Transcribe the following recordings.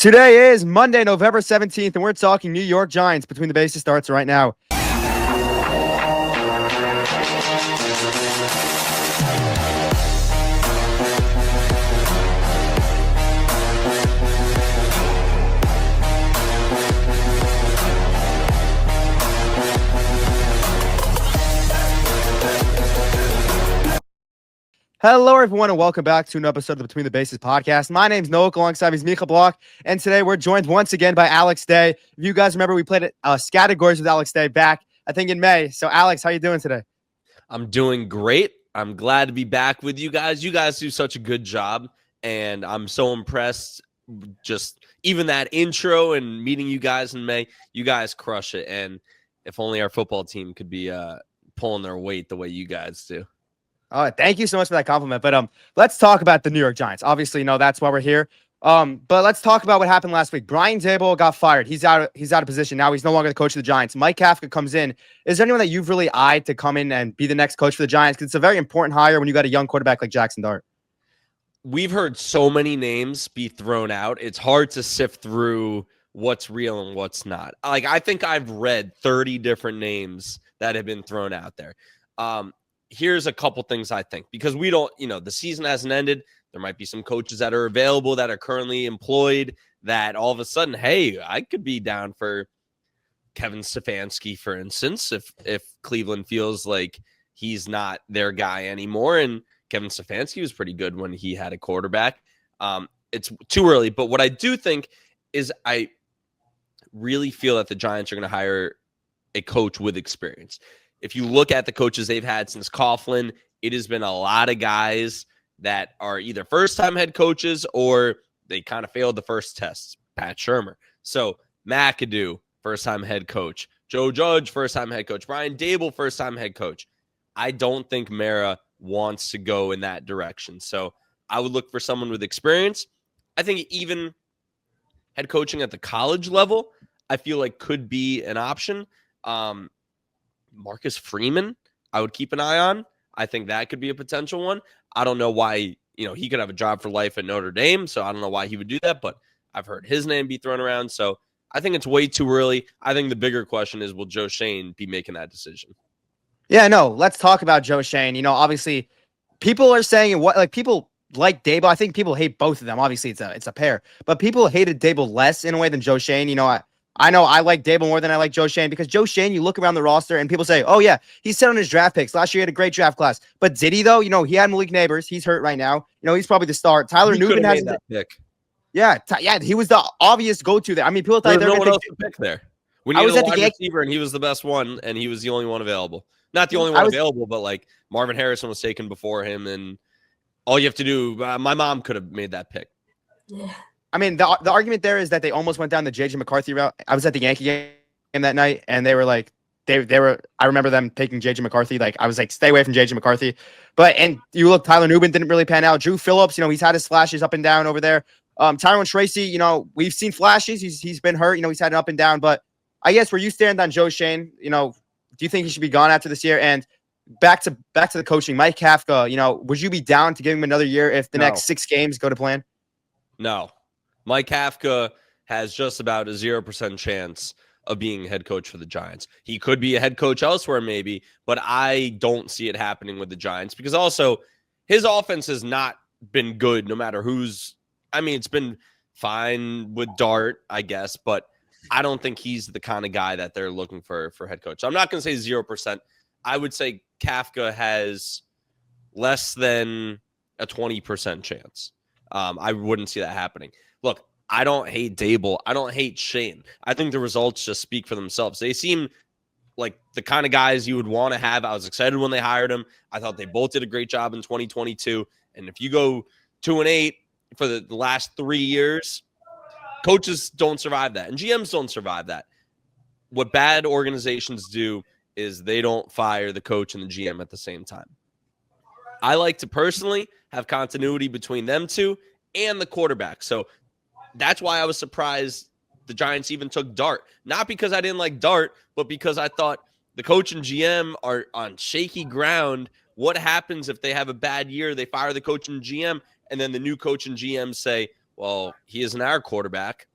Today is Monday, November 17th, and we're talking New York Giants. Between the Bases starts right now. Hello, everyone, and welcome back to an episode of the Between the Bases podcast. My name's Noah, alongside me is Mika Block, and today we're joined once again by Alex Day. If you guys remember, we played Categories with Alex Day back, I think, in May. So, Alex, how you doing today? I'm doing great. I'm glad to be back with you guys. You guys do such a good job, and I'm so impressed. Just even that intro and meeting you guys in May, you guys crush it. And if only our football team could be pulling their weight the way you guys do. Oh, thank you so much for that compliment. But let's talk about the New York Giants. Obviously, that's why we're here. But let's talk about what happened last week. Brian Daboll got fired. He's out of position now. He's no longer the coach of the Giants. Mike Kafka comes in. Is there anyone that you've really eyed to come in and be the next coach for the Giants? Because it's a very important hire when you got a young quarterback like Jackson Dart. We've heard so many names be thrown out. It's hard to sift through what's real and what's not. Like, I think I've read 30 different names that have been thrown out there. Here's a couple things I think, because we don't, the season hasn't ended. There might be some coaches that are available that are currently employed that all of a sudden, hey, I could be down for Kevin Stefanski, for instance, if Cleveland feels like he's not their guy anymore. And Kevin Stefanski was pretty good when he had a quarterback. It's too early. But what I do think is I really feel that the Giants are going to hire a coach with experience. If you look at the coaches they've had since Coughlin, it has been a lot of guys that are either first-time head coaches or they kind of failed the first test. Pat Shurmur. So McAdoo, first-time head coach. Joe Judge, first-time head coach. Brian Daboll, first-time head coach. I don't think Mara wants to go in that direction. So I would look for someone with experience. I think even head coaching at the college level, I feel like could be an option. Marcus Freeman, I would keep an eye on. I think that could be a potential one. I don't know why, he could have a job for life at Notre Dame, so I don't know why he would do that, but I've heard his name be thrown around, so I think it's way too early. I think the bigger question is, will Joe Schoen be making that decision? Yeah, no, let's talk about Joe Schoen. Obviously, people are saying people like Daboll. I think people hate both of them. Obviously, it's a pair, but people hated Daboll less in a way than Joe Schoen. I know I like Daboll more than I like Joe Schoen, because Joe Schoen, you look around the roster and people say, oh, yeah, he's set on his draft picks. Last year, he had a great draft class. But did he, though? He had Malik Neighbors. He's hurt right now. He's probably the star. Tyler Newman has that pick. Yeah, he was the obvious go-to there. I mean, people thought there was no one else to pick there. When you had a wide receiver and he was the best one and he was the only one available. Not the only one available, but like Marvin Harrison was taken before him. And all you have to do, my mom could have made that pick. Yeah. I mean, the argument there is that they almost went down the J.J. McCarthy route. I was at the Yankee game that night, and they were like, they were. I remember them taking J.J. McCarthy. Like, I was like, stay away from J.J. McCarthy. And you look, Tyler Newman didn't really pan out. Drew Phillips, he's had his flashes up and down over there. Tyrone Tracy, we've seen flashes. He's been hurt. He's had an up and down. But I guess where you stand on Joe Schoen, do you think he should be gone after this year? And back to the coaching, Mike Kafka, would you be down to give him another year if the next 6 games go to plan? No. Mike Kafka has just about a 0% chance of being head coach for the Giants. He could be a head coach elsewhere maybe, but I don't see it happening with the Giants, because also his offense has not been good no matter it's been fine with Dart, I guess, but I don't think he's the kind of guy that they're looking for head coach. So I'm not going to say 0%. I would say Kafka has less than a 20% chance. I wouldn't see that happening. Look, I don't hate Daboll. I don't hate Schoen. I think the results just speak for themselves. They seem like the kind of guys you would want to have. I was excited when they hired him. I thought they both did a great job in 2022. And if you go 2-8 for the last 3 years, coaches don't survive that, and GMs don't survive that. What bad organizations do is they don't fire the coach and the GM at the same time. I like to personally have continuity between them two and the quarterback. So that's why I was surprised the Giants even took Dart. Not because I didn't like Dart, but because I thought the coach and GM are on shaky ground. What happens if they have a bad year, they fire the coach and GM, and then the new coach and GM say, well, he isn't our quarterback.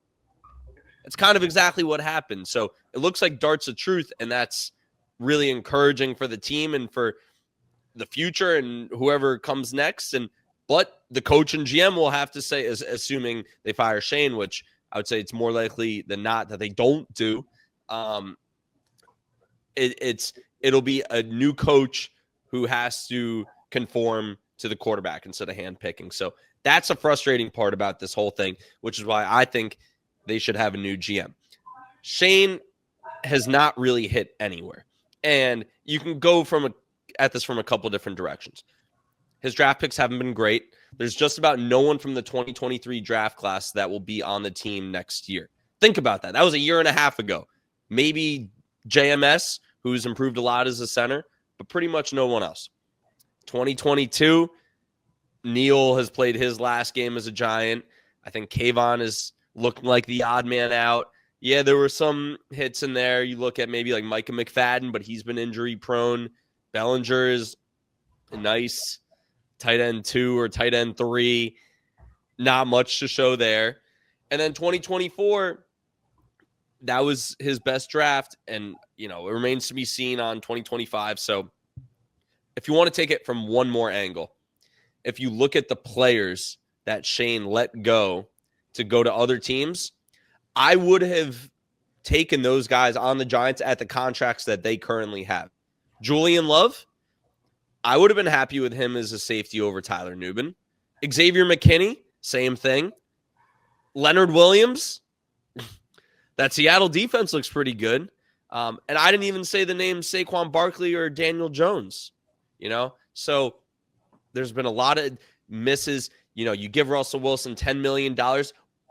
It's kind of exactly what happened. So it looks like darts of truth, and that's really encouraging for the team and for the future and whoever comes next. But the coach and GM will have to say, assuming they fire Shane, which I would say it's more likely than not that they don't do. It'll be a new coach who has to conform to the quarterback instead of handpicking. So that's a frustrating part about this whole thing, which is why I think they should have a new GM. Shane has not really hit anywhere, and you can go at this from a couple different directions. His draft picks haven't been great. There's just about no one from the 2023 draft class that will be on the team next year. Think about that. That was a year and a half ago. Maybe JMS, who's improved a lot as a center, but pretty much no one else. 2022, Neal has played his last game as a Giant. I think Kayvon is looking like the odd man out. Yeah, there were some hits in there. You look at maybe like Micah McFadden, but he's been injury prone. Bellinger is a nice tight end 2 or tight end 3. Not much to show there. And then 2024, that was his best draft. And, it remains to be seen on 2025. So if you want to take it from one more angle, if you look at the players that Shane let go to other teams, I would have taken those guys on the Giants at the contracts that they currently have. Julian Love, I would have been happy with him as a safety over Tyler Nubin. Xavier McKinney, same thing. Leonard Williams, that Seattle defense looks pretty good. And I didn't even say the names Saquon Barkley or Daniel Jones, So there's been a lot of misses. You give Russell Wilson $10 million.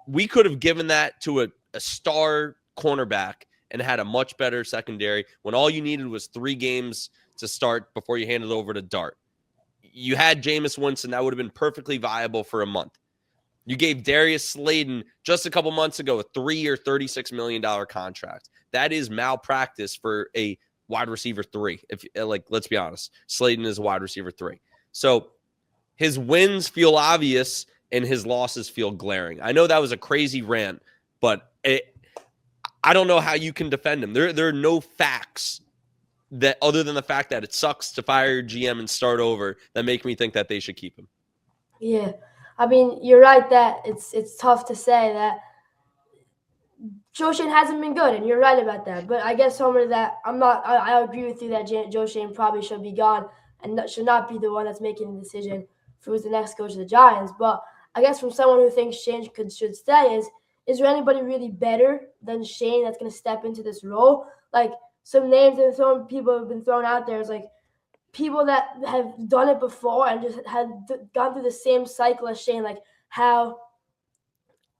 We could have given that to a star cornerback and had a much better secondary when all you needed was 3 games to start before you handed over to Dart. You had Jameis Winston. That would have been perfectly viable for a month. You gave Darius Slayton just a couple months ago a 3-year, $36 million contract. That is malpractice for a wide receiver 3. Let's be honest, Slayton is a wide receiver 3. So his wins feel obvious and his losses feel glaring. I know that was a crazy rant, but I don't know how you can defend him. There are no facts that, other than the fact that it sucks to fire your GM and start over, that make me think that they should keep him. Yeah. I mean, you're right that it's tough to say that Joe Shane hasn't been good, and you're right about that. But I guess somebody that I agree with you that Joe Shane probably should be gone and should not be the one that's making the decision for who's the next coach of the Giants. But I guess from someone who thinks Shane should stay is there anybody really better than Shane that's going to step into this role? Like some names that people have been thrown out there is like people that have done it before and just had gone through the same cycle as Shane. Like how?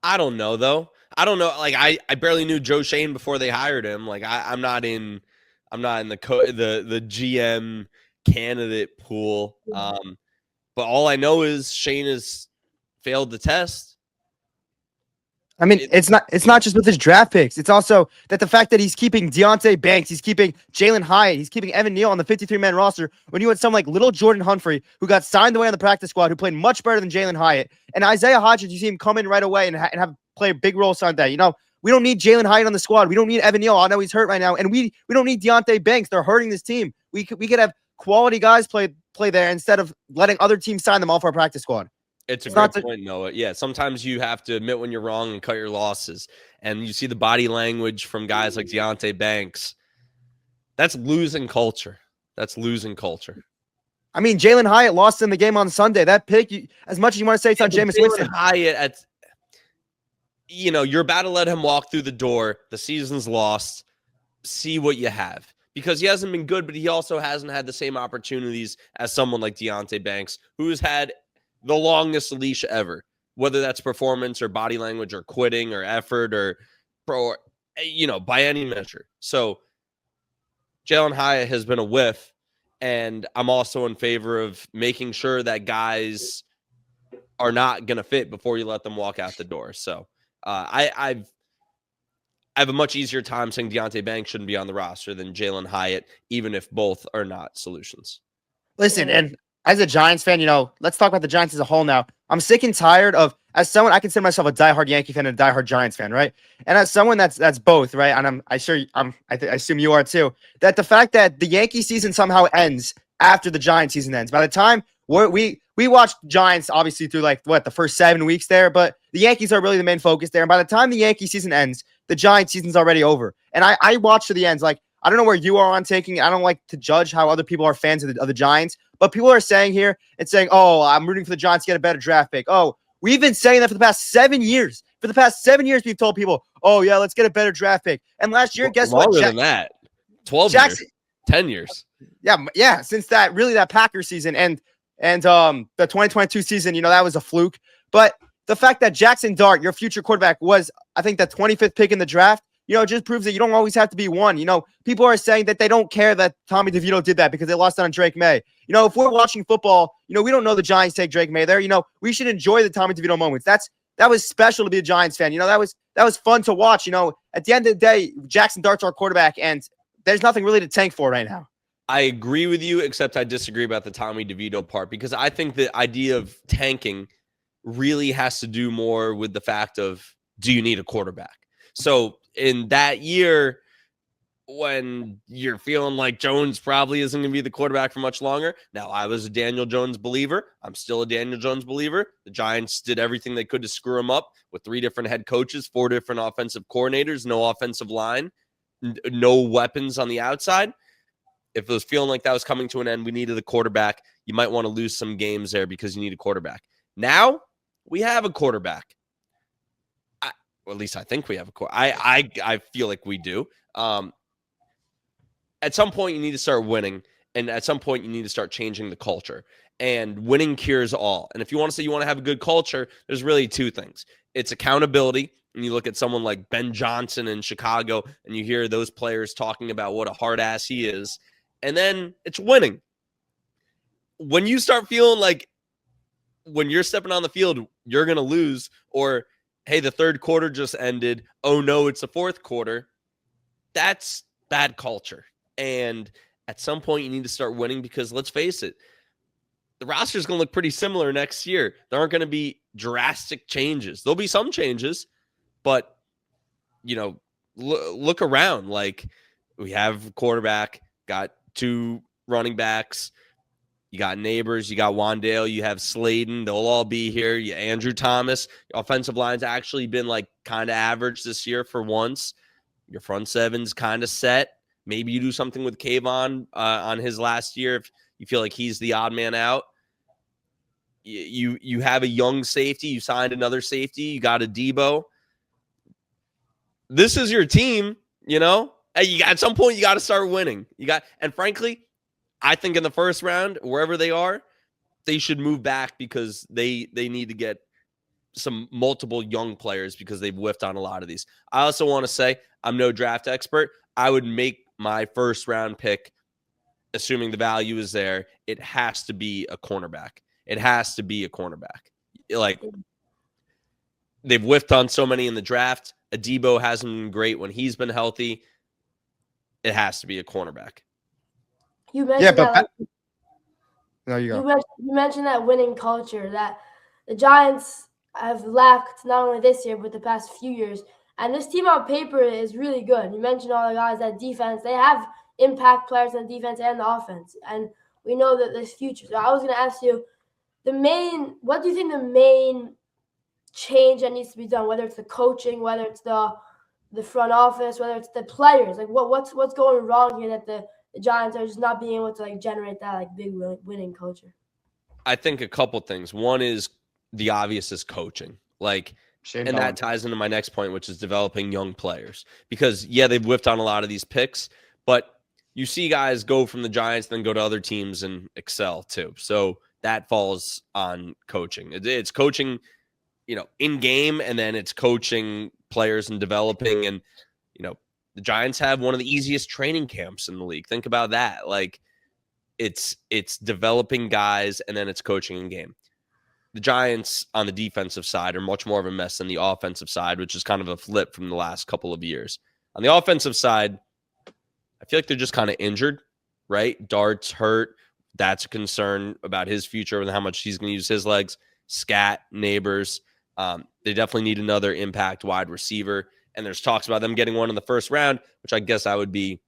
I don't know though. I don't know. Like I barely knew Joe Shane before they hired him. Like I'm not in the GM candidate pool. But all I know is Shane has failed the test. I mean, it's not just with his draft picks. It's also that the fact that he's keeping Deonte Banks, he's keeping Jalen Hyatt, he's keeping Evan Neal on the 53-man roster when you had someone like little Jordan Humphrey who got signed away on the practice squad, who played much better than Jalen Hyatt, and Isaiah Hodgins, you see him come in right away and have play a big role Sunday. We don't need Jalen Hyatt on the squad. We don't need Evan Neal. I know he's hurt right now, and we don't need Deonte Banks. They're hurting this team. We could have quality guys play there instead of letting other teams sign them off our practice squad. It's a great point, Noah. Yeah, sometimes you have to admit when you're wrong and cut your losses. And you see the body language from guys like Deonte Banks. That's losing culture. I mean, Jalen Hyatt lost in the game on Sunday. That pick, as much as you want to say it's on Jameis Winston. Hyatt, you're about to let him walk through the door. The season's lost. See what you have. Because he hasn't been good, but he also hasn't had the same opportunities as someone like Deonte Banks, who's had the longest leash ever, whether that's performance or body language or quitting or effort or by any measure. So Jalen Hyatt has been a whiff, and I'm also in favor of making sure that guys are not going to fit before you let them walk out the door. So I have a much easier time saying Deonte Banks shouldn't be on the roster than Jalen Hyatt, even if both are not solutions. Listen, and as a Giants fan, let's talk about the Giants as a whole now. I'm sick and tired of, as someone, I consider myself a diehard Yankee fan and a diehard Giants fan, right? And as someone that's both, right? And I assume you are too. That the fact that the Yankee season somehow ends after the Giants season ends. By the time we watched Giants obviously through the first 7 weeks there, but the Yankees are really the main focus there. And by the time the Yankee season ends, the Giants season's already over. And I watched to the ends. Like, I don't know where you are on taking. I don't like to judge how other people are fans of the Giants, but people are saying here and saying, "Oh, I'm rooting for the Giants to get a better draft pick." Oh, we've been saying that for the past 7 years. For the past 7 years, we've told people, "Oh yeah, let's get a better draft pick." And last year, guess what? Longer than that, 12 years, 10 years. Yeah, since that Packers season and the 2022 season, that was a fluke. But the fact that Jackson Dart, your future quarterback, was, I think, the 25th pick in the draft, it just proves that you don't always have to be one. People are saying that they don't care that Tommy DeVito did that because they lost on Drake May. If we're watching football, we don't know the Giants take Drake May there. We should enjoy the Tommy DeVito moments. That was special to be a Giants fan. That was fun to watch. At the end of the day, Jackson Dart's our quarterback, and there's nothing really to tank for right now. I agree with you, except I disagree about the Tommy DeVito part, because I think the idea of tanking really has to do more with the fact of, do you need a quarterback? So in that year, when you're feeling like Jones probably isn't going to be the quarterback for much longer. Now, I was a Daniel Jones believer. I'm still a Daniel Jones believer. The Giants did everything they could to screw him up with 3 different head coaches, 4 different offensive coordinators, no offensive line, no weapons on the outside. If it was feeling like that was coming to an end, we needed a quarterback. You might want to lose some games there because you need a quarterback. Now, we have a quarterback. Or at least I think we have a quarterback. I feel like we do. At some point, you need to start winning. And at some point, you need to start changing the culture. And winning cures all. And if you want to say you want to have a good culture, there's really 2 things. It's accountability. And you look at someone like Ben Johnson in Chicago, and you hear those players talking about what a hard ass he is. And then it's winning. When you start feeling like when you're stepping on the field, you're going to lose, or, hey, the third quarter just ended. Oh, no, it's the fourth quarter. That's bad culture. And at some point, you need to start winning because, let's face it, the roster is going to look pretty similar next year. There aren't going to be drastic changes. There'll be some changes, but, look around. Like, we have a quarterback, got 2 running backs. You got Neighbors, you got Wandale, you have Slayton. They'll all be here. Andrew Thomas. Your offensive line's actually been kind of average this year for once. Your front seven's kind of set. Maybe you do something with Kayvon on his last year if you feel like he's the odd man out. You have a young safety. You signed another safety. You got a Debo. This is your team, At some point, you got to start winning. And frankly, I think in the first round, wherever they are, they should move back because they need to get some multiple young players because they've whiffed on a lot of these. I also want to say I'm no draft expert. I would make my first round pick, assuming the value is there, it has to be a cornerback. It has to be a cornerback. They've whiffed on so many in the draft. Adebo hasn't been great when he's been healthy. It has to be a cornerback. You mentioned no, you go. You mentioned that winning culture that the Giants have lacked not only this year but the past few years. And this team on paper is really good. You mentioned all the guys that defense. They have impact players on defense and the offense. And we know that there's future. So I was going to ask you, what do you think the main change that needs to be done, whether it's the coaching, whether it's the front office, whether it's the players? What's going wrong here that the Giants are just not being able to generate that big winning culture? I think a couple things. One is the obvious is coaching. That ties into my next point, which is developing young players. Because, they've whiffed on a lot of these picks, but you see guys go from the Giants, then go to other teams and excel too. So that falls on coaching. It's coaching, in game, and then it's coaching players and developing. And, the Giants have one of the easiest training camps in the league. Think about that. It's developing guys, and then it's coaching in game. The Giants on the defensive side are much more of a mess than the offensive side, which is kind of a flip from the last couple of years. On the offensive side, I feel like they're just kind of injured, right? Dart's hurt. That's a concern about his future and how much he's going to use his legs. Scat, Neighbors. They definitely need another impact wide receiver. And there's talks about them getting one in the first round, which I guess I would be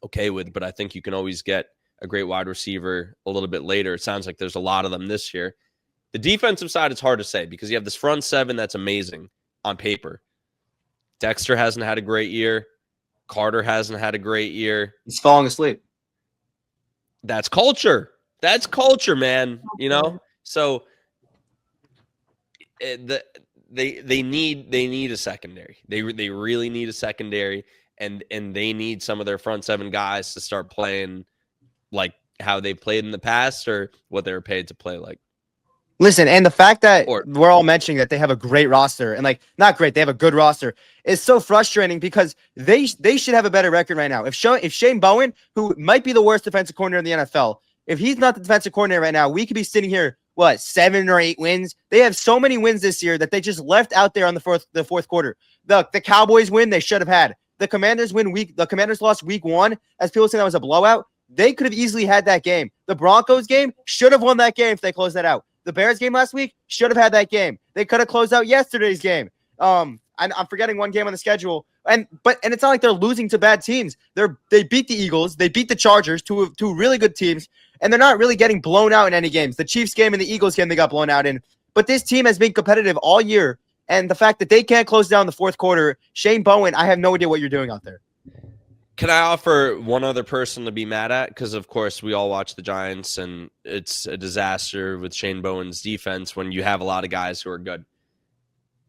okay with. But I think you can always get a great wide receiver a little bit later. It sounds like there's a lot of them this year. The defensive side, it's hard to say because you have this front seven that's amazing on paper. Dexter hasn't had a great year. Carter hasn't had a great year. He's falling asleep. That's culture. That's culture, man. You know? So they need a secondary. They really need a secondary, and they need some of their front seven guys to start playing like how they played in the past or what they were paid to play like. Listen, and the fact that Or- we're all mentioning that they have a great roster and like not great, they have a good roster is so frustrating because they should have a better record right now. If Shane Bowen, who might be the worst defensive coordinator in the NFL, if he's not the defensive coordinator right now, we could be sitting here 7 or 8 wins. They have so many wins this year that they just left out there on the fourth quarter. The Cowboys win they should have had. The Commanders lost week 1 as people say that was a blowout. They could have easily had that game. The Broncos game should have won that game if they closed that out. The Bears game last week should have had that game. They could have closed out yesterday's game. I'm forgetting one game on the schedule. And it's not like they're losing to bad teams. They beat the Eagles, they beat the Chargers, two really good teams, and they're not really getting blown out in any games. The Chiefs game and the Eagles game they got blown out in. But this team has been competitive all year, and the fact that they can't close down the fourth quarter, Shane Bowen, I have no idea what you're doing out there. Can I offer one other person to be mad at? Because, of course, we all watch the Giants, and it's a disaster with Shane Bowen's defense when you have a lot of guys who are good.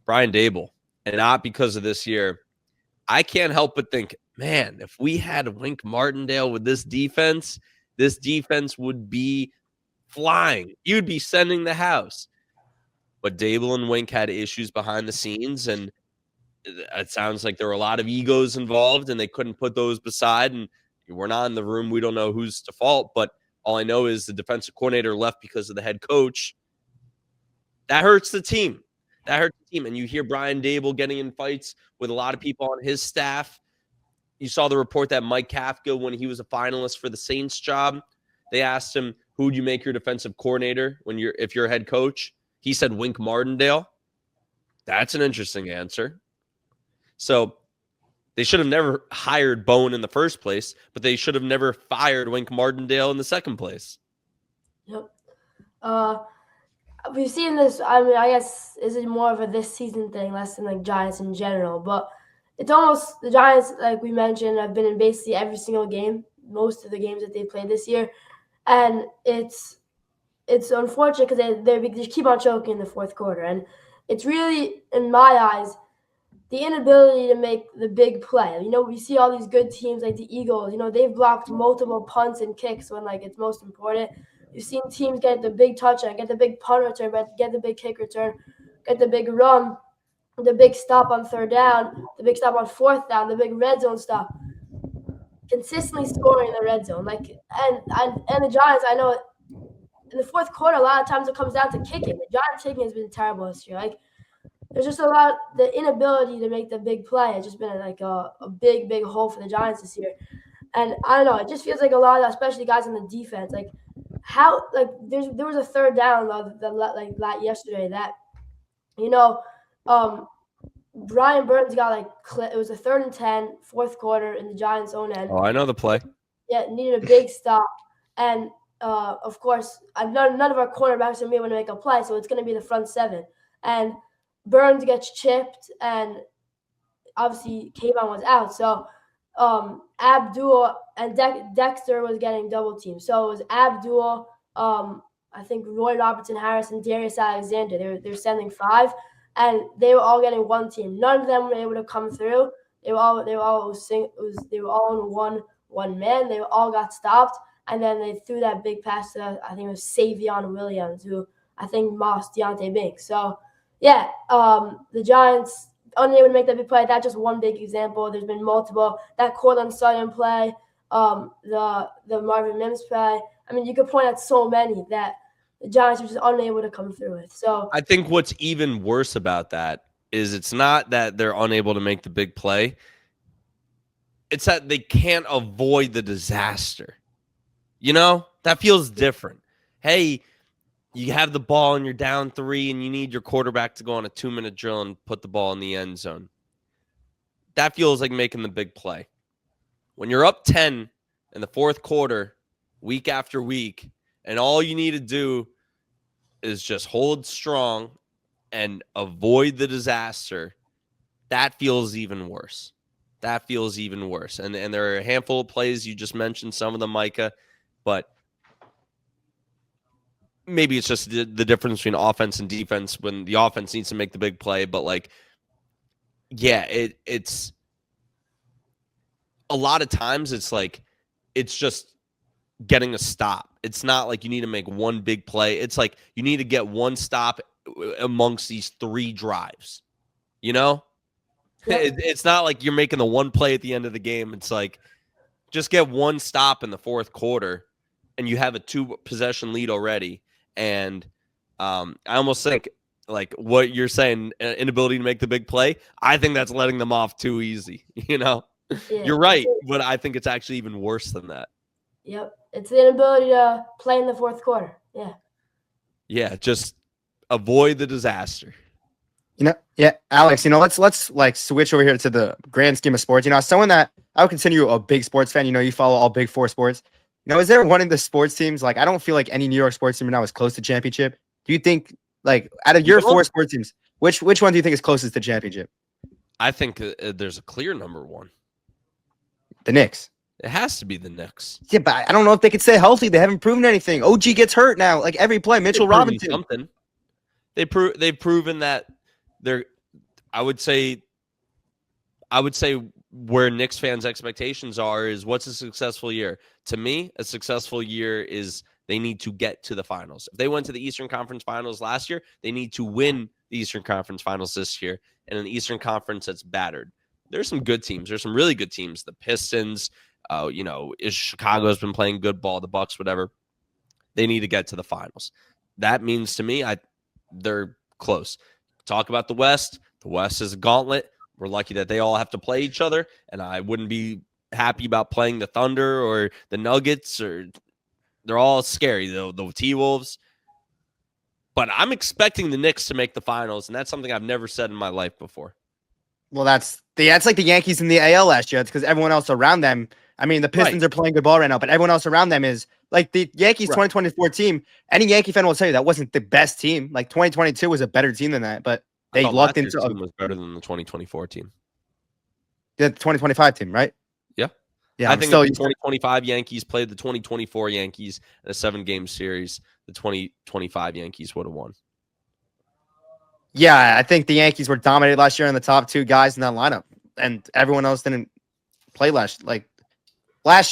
Brian Dable, and not because of this year. I can't help but think, man, if we had Wink Martindale with this defense would be flying. You'd be sending the house. But Dable and Wink had issues behind the scenes, and it sounds like there were a lot of egos involved and they couldn't put those beside. And we're not in the room. We don't know who's to fault. But all I know is the defensive coordinator left because of the head coach. That hurts the team. And you hear Brian Dable getting in fights with a lot of people on his staff. You saw the report that Mike Kafka, when he was a finalist for the Saints job, they asked him, who would you make your defensive coordinator if you're a head coach? He said Wink Martindale. That's an interesting answer. So they should have never hired Bowen in the first place, but they should have never fired Wink Martindale in the second place. Yep. We've seen this. I mean, I guess this is more of a this season thing, less than like Giants in general. But it's almost the Giants, like we mentioned, have been in basically every single game, most of the games that they played this year, and it's unfortunate because they keep on choking in the fourth quarter, and it's really, in my eyes, the inability to make the big play. You know, we see all these good teams like the Eagles. You know, they've blocked multiple punts and kicks when like it's most important. You've seen teams get the big touchdown, get the big punt return, but get the big kick return, get the big run, the big stop on third down, the big stop on fourth down, the big red zone stop. Consistently scoring in the red zone, and the Giants. I know in the fourth quarter, a lot of times it comes down to kicking. The Giants kicking has been terrible this year. Like, there's just the inability to make the big play has just been like a big hole for the Giants this year. And I don't know, it just feels like a lot of, especially guys on the defense, like how, like there was a third down like yesterday that, you know, Brian Burns got it was a 3rd and 10, fourth quarter in the Giants' own end. Oh, I know the play. Yeah, needed a big stop. And of course, none of our cornerbacks are going to be able to make a play, so it's going to be the front seven. And Burns gets chipped, and obviously Kayvon was out. So Abdul and Dexter was getting double teamed. So it was Abdul, I think Roy Robertson Harris, and Darius Alexander. They're sending 5, and they were all getting one team. None of them were able to come through. They were all in one man. They all got stopped, and then they threw that big pass to, I think it was Savion Williams, who I think mossed Deontay Banks. So yeah, the Giants unable to make that big play. That's just one big example. There's been multiple. That Cortland Sutton play, the Marvin Mims play. I mean, you could point at so many that the Giants are just unable to come through with. So I think what's even worse about that is it's not that they're unable to make the big play. It's that they can't avoid the disaster. You know, that feels different. Hey, you have the ball and you're down 3 and you need your quarterback to go on a 2-minute drill and put the ball in the end zone. That feels like making the big play. When you're up 10 in the fourth quarter, week after week, and all you need to do is just hold strong and avoid the disaster, that feels even worse. That feels even worse. And there are a handful of plays you just mentioned, some of them, Micah, but maybe it's just the difference between offense and defense when the offense needs to make the big play. But, like, yeah, it's a lot of times it's like it's just getting a stop. It's not like you need to make one big play. It's like you need to get one stop amongst these 3 drives, you know? Yep. It's not like you're making the one play at the end of the game. It's like just get one stop in the fourth quarter and you have a 2-possession lead already. And I almost think, like what you're saying, inability to make the big play, I think that's letting them off too easy, you know? Yeah, You're right, but I think it's actually even worse than that. Yep. It's the inability to play in the fourth quarter. Yeah. Yeah, just avoid the disaster. You know, yeah, Alex, you know, let's like switch over here to the grand scheme of sports. You know, as someone that I would consider you a big sports fan, you know, you follow all big 4 sports. You know, is there one of the sports teams, like I don't feel like any New York sports team now is close to championship. Do you think, like, out of your 4 sports teams, which one do you think is closest to championship? I think there's a clear number 1. The Knicks. It has to be the Knicks. Yeah, but I don't know if they could stay healthy. They haven't proven anything. OG gets hurt now, like every play. Mitchell Robinson. Something. They've proven that they're. I would say where Knicks fans' expectations are is what's a successful year. To me, a successful year is they need to get to the finals. If they went to the Eastern Conference Finals last year, they need to win the Eastern Conference Finals this year. And an Eastern Conference that's battered. There's some good teams. There's some really good teams. The Pistons. You know, Chicago's been playing good ball, the Bucks, whatever. They need to get to the finals. That means to me, they're close. Talk about the West. The West is a gauntlet. We're lucky that they all have to play each other, and I wouldn't be happy about playing the Thunder or the Nuggets, or they're all scary, though, the T-Wolves. But I'm expecting the Knicks to make the finals, and that's something I've never said in my life before. Well, that's like the Yankees in the AL last year. It's because everyone else around them. I mean, the Pistons are playing good ball right now, but everyone else around them is like the Yankees 2024 team. Any Yankee fan will tell you that wasn't the best team. Like 2022 was a better team than that, but they lucked into. Team was better than the 2024 team. The 2025 team, right? Yeah. Yeah. I think if the 2025 Yankees played the 2024 Yankees in a 7-game series, the 2025 Yankees would have won. Yeah, I think the Yankees were dominated last year in the top 2 guys in that lineup, and everyone else didn't play last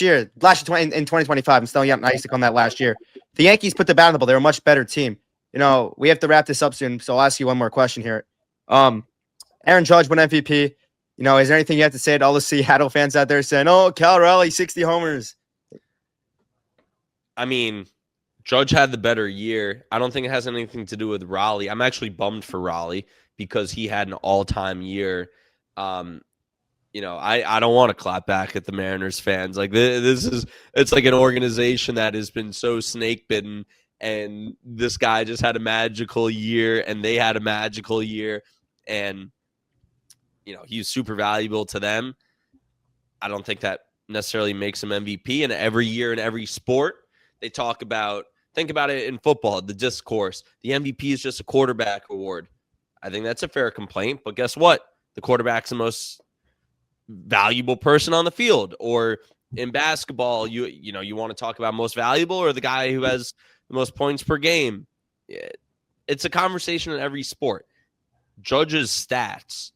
year in 2025. I'm still young. I used to call that last year. The Yankees put the bat on the ball. They're a much better team. You know, we have to wrap this up soon, so I'll ask you one more question here. Aaron Judge won MVP. You know, is there anything you have to say to all the Seattle fans out there saying, "Oh, Cal Raleigh, 60 homers"? I mean, Judge had the better year. I don't think it has anything to do with Raleigh. I'm actually bummed for Raleigh because he had an all-time year. You know, I don't want to clap back at the Mariners fans. Like it's like an organization that has been so snake bitten, and this guy just had a magical year, and they had a magical year, and you know he's super valuable to them. I don't think that necessarily makes him MVP. And every year in every sport, they talk about. Think about it in football, the discourse. The MVP is just a quarterback award. I think that's a fair complaint, but guess what? The quarterback's the most valuable person on the field. Or in basketball, you know, you want to talk about most valuable or the guy who has the most points per game. It's a conversation in every sport. Judge's stats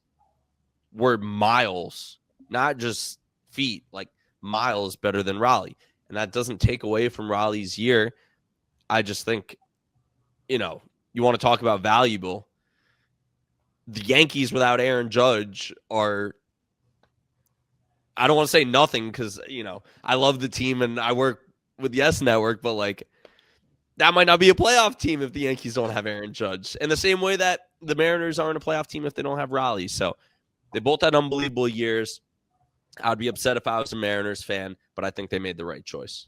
were miles, not just feet, like miles better than Raleigh. And that doesn't take away from Raleigh's year. I just think, you know, you want to talk about valuable. The Yankees without Aaron Judge are, I don't want to say nothing because, you know, I love the team and I work with Yes Network, but like that might not be a playoff team if the Yankees don't have Aaron Judge. In the same way that the Mariners aren't a playoff team if they don't have Raleigh. So they both had unbelievable years. I'd be upset if I was a Mariners fan, but I think they made the right choice.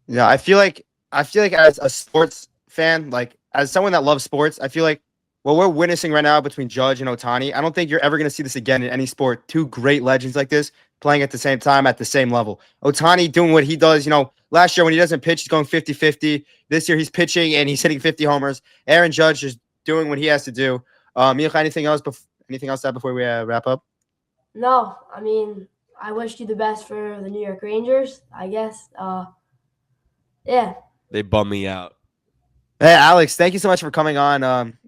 Yeah, I feel like as a sports fan, like as someone that loves sports, I feel like what we're witnessing right now between Judge and Otani, I don't think you're ever going to see this again in any sport. Two great legends like this playing at the same time at the same level. Otani doing what he does, last year when he doesn't pitch, he's going 50-50. This year he's pitching and he's hitting 50 homers. Aaron Judge is doing what he has to do. Milka, anything else to add before we wrap up? No, I mean, I wish you the best for the New York Rangers, I guess. Yeah. They bum me out. Hey, Alex, thank you so much for coming on.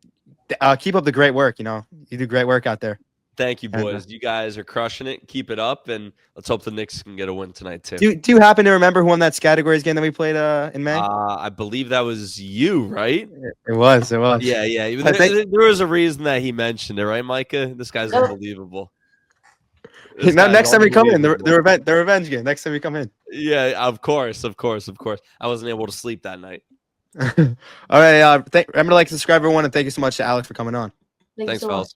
Keep up the great work. You do great work out there. Thank you, And, boys. You guys are crushing it. Keep it up, and let's hope the Knicks can get a win tonight too. Do you happen to remember who won that categories game that we played in May? I believe that was you, right? It was. Yeah. There was a reason that he mentioned it, right, Micah? This guy's unbelievable. This Now, guy's next time we come in, the unbelievable. revenge game. Next time we come in. Yeah, of course. I wasn't able to sleep that night. All right. Remember to subscribe, everyone, and thank you so much to Alex for coming on. Thank you Thanks, so much. fellas.